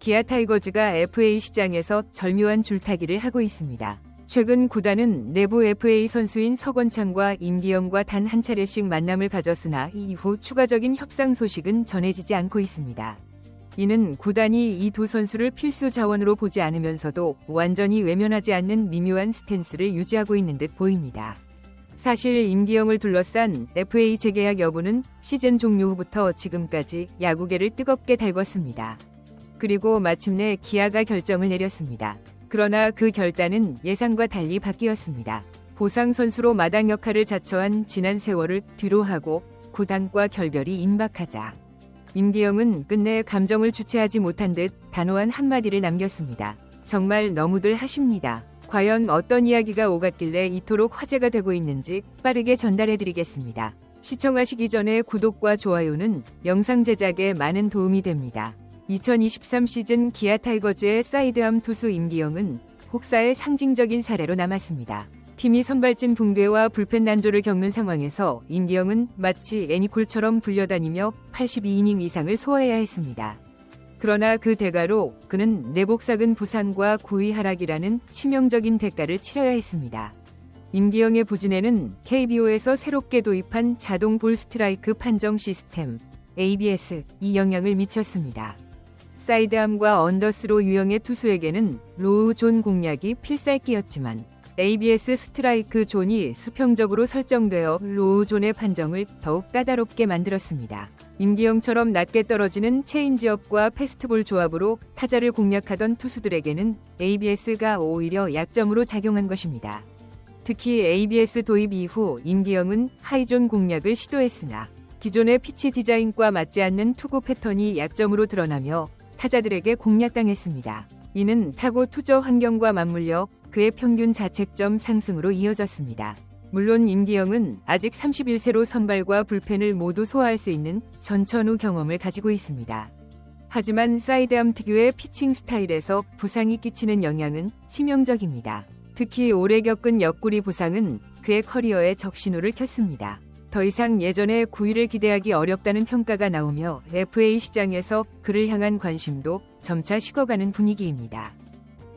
기아 타이거즈가 FA 시장에서 절묘한 줄타기를 하고 있습니다. 최근 구단은 내부 FA 선수인 서건창과 임기영과 단 한 차례씩 만남을 가졌으나 이후 추가적인 협상 소식은 전해지지 않고 있습니다. 이는 구단이 이 두 선수를 필수 자원으로 보지 않으면서도 완전히 외면하지 않는 미묘한 스탠스를 유지하고 있는 듯 보입니다. 사실 임기영을 둘러싼 FA 재계약 여부는 시즌 종료 후부터 지금까지 야구계를 뜨겁게 달궜습니다. 그리고 마침내 기아가 결정을 내렸습니다. 그러나 그 결단은 예상과 달리 바뀌었습니다. 보상 선수로 마당 역할을 자처한 지난 세월을 뒤로하고 구단과 결별이 임박하자 임기영은 끝내 감정을 주체하지 못한 듯 단호한 한마디를 남겼습니다. 정말 너무들 하십니다. 과연 어떤 이야기가 오갔길래 이토록 화제가 되고 있는지 빠르게 전달해드리겠습니다. 시청하시기 전에 구독과 좋아요는 영상 제작에 많은 도움이 됩니다. 2023 시즌 기아 타이거즈의 사이드암 투수 임기영은 혹사의 상징적인 사례로 남았습니다. 팀이 선발진 붕괴와 불펜 난조를 겪는 상황에서 임기영은 마치 애니콜처럼 불려다니며 82이닝 이상을 소화해야 했습니다. 그러나 그 대가로 그는 내복삭은 부상과 구위 하락이라는 치명적인 대가를 치러야 했습니다. 임기영의 부진에는 KBO에서 새롭게 도입한 자동 볼 스트라이크 판정 시스템 ABS이 영향을 미쳤습니다. 사이드암과 언더스로 유형의 투수에게는 로우 존 공략이 필살기였지만 ABS 스트라이크 존이 수평적으로 설정되어 로우 존의 판정을 더욱 까다롭게 만들었습니다. 임기영처럼 낮게 떨어지는 체인지업과 패스트볼 조합으로 타자를 공략하던 투수들에게는 ABS가 오히려 약점으로 작용한 것입니다. 특히 ABS 도입 이후 임기영은 하이존 공략을 시도했으나 기존의 피치 디자인과 맞지 않는 투구 패턴이 약점으로 드러나며 타자들에게 공략당했습니다. 이는 타고 투저 환경과 맞물려 그의 평균 자책점 상승으로 이어졌습니다. 물론 임기영은 아직 31세로 선발과 불펜을 모두 소화할 수 있는 전천후 경험을 가지고 있습니다. 하지만 사이드암 특유의 피칭 스타일에서 부상이 끼치는 영향은 치명적입니다. 특히 오래 겪은 옆구리 부상은 그의 커리어에 적신호를 켰습니다. 더 이상 예전의 구위를 기대하기 어렵다는 평가가 나오며 FA 시장에서 그를 향한 관심도 점차 식어가는 분위기입니다.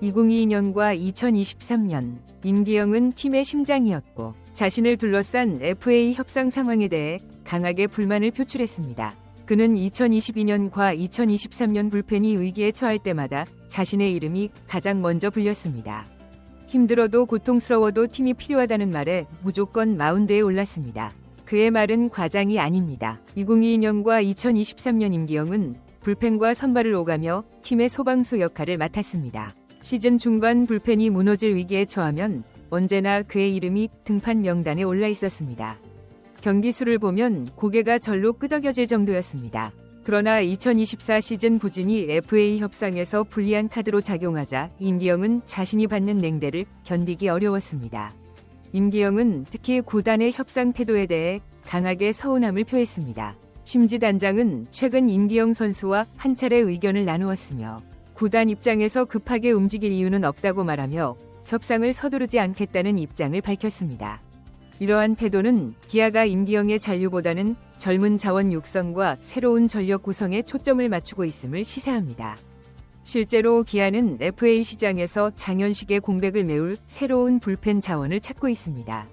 2022년과 2023년 임기영은 팀의 심장이었고 자신을 둘러싼 FA 협상 상황에 대해 강하게 불만을 표출했습니다. 그는 2022년과 2023년 불펜이 위기에 처할 때마다 자신의 이름이 가장 먼저 불렸습니다. 힘들어도 고통스러워도 팀이 필요하다는 말에 무조건 마운드에 올랐습니다. 그의 말은 과장이 아닙니다. 2022년과 2023년 임기영은 불펜과 선발을 오가며 팀의 소방수 역할을 맡았습니다. 시즌 중반 불펜이 무너질 위기에 처하면 언제나 그의 이름이 등판 명단에 올라 있었습니다. 경기 수를 보면 고개가 절로 끄덕여질 정도였습니다. 그러나 2024 시즌 부진이 FA 협상에서 불리한 카드로 작용하자 임기영은 자신이 받는 냉대를 견디기 어려웠습니다. 임기영은 특히 구단의 협상 태도에 대해 강하게 서운함을 표했습니다. 심지 단장은 최근 임기영 선수와 한 차례 의견을 나누었으며 구단 입장에서 급하게 움직일 이유는 없다고 말하며 협상을 서두르지 않겠다는 입장을 밝혔습니다. 이러한 태도는 기아가 임기영의 잔류보다는 젊은 자원 육성과 새로운 전력 구성에 초점을 맞추고 있음을 시사합니다. 실제로 기아는 FA 시장에서 장현식의 공백을 메울 새로운 불펜 자원을 찾고 있습니다.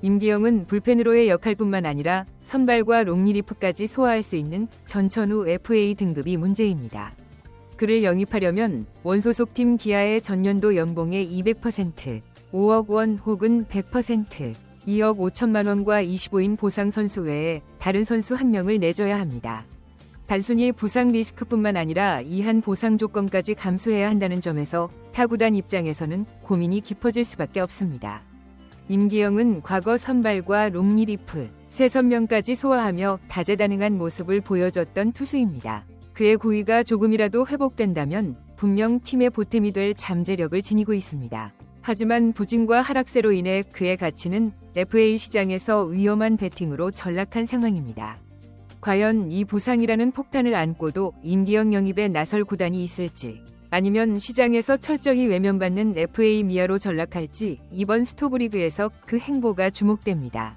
임기영은 불펜으로의 역할뿐만 아니라 선발과 롱리리프까지 소화할 수 있는 전천후 FA 등급이 문제입니다. 그를 영입하려면 원소속팀 기아의 전년도 연봉의 200%, 5억 원 혹은 100%, 2억 5천만 원과 25인 보상 선수 외에 다른 선수 한 명을 내줘야 합니다. 단순히 부상 리스크뿐만 아니라 이한 보상 조건까지 감수해야 한다는 점에서 타구단 입장에서는 고민이 깊어질 수밖에 없습니다. 임기영은 과거 선발과 롱리리프, 세 선명까지 소화하며 다재다능한 모습을 보여줬던 투수입니다. 그의 구위가 조금이라도 회복된다면 분명 팀의 보탬이 될 잠재력을 지니고 있습니다. 하지만 부진과 하락세로 인해 그의 가치는 FA 시장에서 위험한 배팅으로 전락한 상황입니다. 과연 이 부상이라는 폭탄을 안고도 임기영 영입에 나설 구단이 있을지, 아니면 시장에서 철저히 외면받는 FA 미아로 전락할지 이번 스토브리그에서 그 행보가 주목됩니다.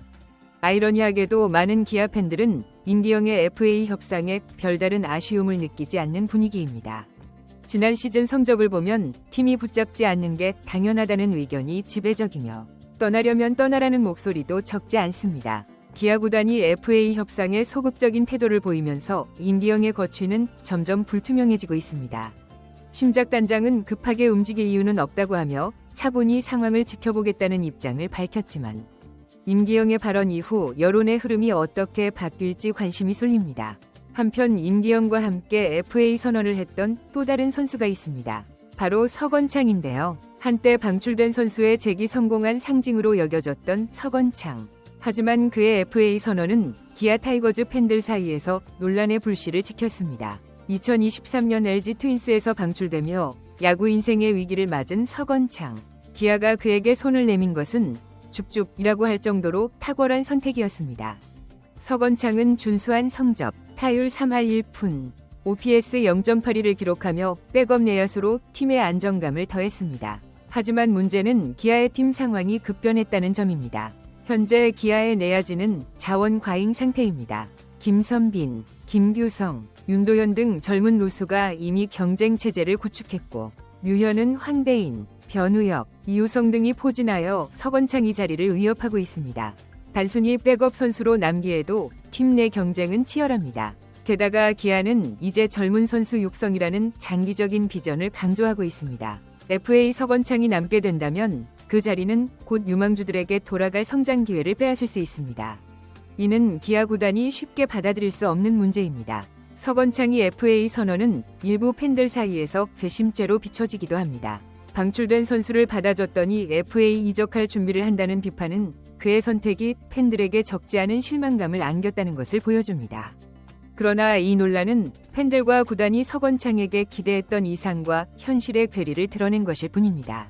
아이러니하게도 많은 기아 팬들은 임기영의 FA 협상에 별다른 아쉬움을 느끼지 않는 분위기입니다. 지난 시즌 성적을 보면 팀이 붙잡지 않는 게 당연하다는 의견이 지배적이며 떠나려면 떠나라는 목소리도 적지 않습니다. 기아 구단이 FA 협상에 소극적인 태도를 보이면서 임기영의 거취는 점점 불투명해지고 있습니다. 심작 단장은 급하게 움직일 이유는 없다고 하며 차분히 상황을 지켜보겠다는 입장을 밝혔지만 임기영의 발언 이후 여론의 흐름이 어떻게 바뀔지 관심이 쏠립니다. 한편 임기영과 함께 FA 선언을 했던 또 다른 선수가 있습니다. 바로 서건창인데요. 한때 방출된 선수의 재기 성공한 상징으로 여겨졌던 서건창. 하지만 그의 FA 선언은 기아 타이거즈 팬들 사이에서 논란의 불씨를 지켰습니다. 2023년 LG 트윈스에서 방출되며 야구 인생의 위기를 맞은 서건창. 기아가 그에게 손을 내민 것은 줍줍이라고 할 정도로 탁월한 선택이었습니다. 서건창은 준수한 성적, 타율 3할 1푼, OPS 0.82를 기록하며 백업 내야수로 팀의 안정감을 더했습니다. 하지만 문제는 기아의 팀 상황이 급변했다는 점입니다. 현재 기아의 내야진은 자원 과잉 상태입니다. 김선빈, 김규성, 윤도현 등 젊은 루수가 이미 경쟁 체제를 구축했고 류현은 황대인, 변우혁, 이우성 등이 포진하여 서건창이 자리를 위협하고 있습니다. 단순히 백업 선수로 남기에도 팀 내 경쟁은 치열합니다. 게다가 기아는 이제 젊은 선수 육성이라는 장기적인 비전을 강조하고 있습니다. FA 서건창이 남게 된다면 그 자리는 곧 유망주들에게 돌아갈 성장 기회를 빼앗을 수 있습니다. 이는 기아 구단이 쉽게 받아들일 수 없는 문제입니다. 서건창이 FA 선언은 일부 팬들 사이에서 괘씸죄로 비춰지기도 합니다. 방출된 선수를 받아줬더니 FA 이적할 준비를 한다는 비판은 그의 선택이 팬들에게 적지 않은 실망감을 안겼다는 것을 보여줍니다. 그러나 이 논란은 팬들과 구단이 서건창에게 기대했던 이상과 현실의 괴리를 드러낸 것일 뿐입니다.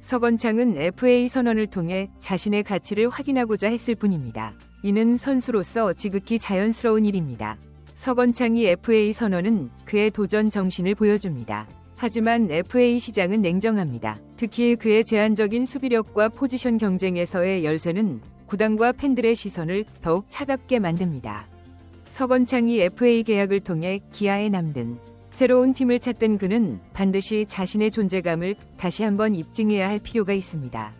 서건창은 FA 선언을 통해 자신의 가치를 확인하고자 했을 뿐입니다. 이는 선수로서 지극히 자연스러운 일입니다. 서건창이 FA 선언은 그의 도전 정신을 보여줍니다. 하지만 FA 시장은 냉정합니다. 특히 그의 제한적인 수비력과 포지션 경쟁에서의 열쇠는 구단과 팬들의 시선을 더욱 차갑게 만듭니다. 서건창이 FA 계약을 통해 기아에 남든 새로운 팀을 찾던 그는 반드시 자신의 존재감을 다시 한번 입증해야 할 필요가 있습니다.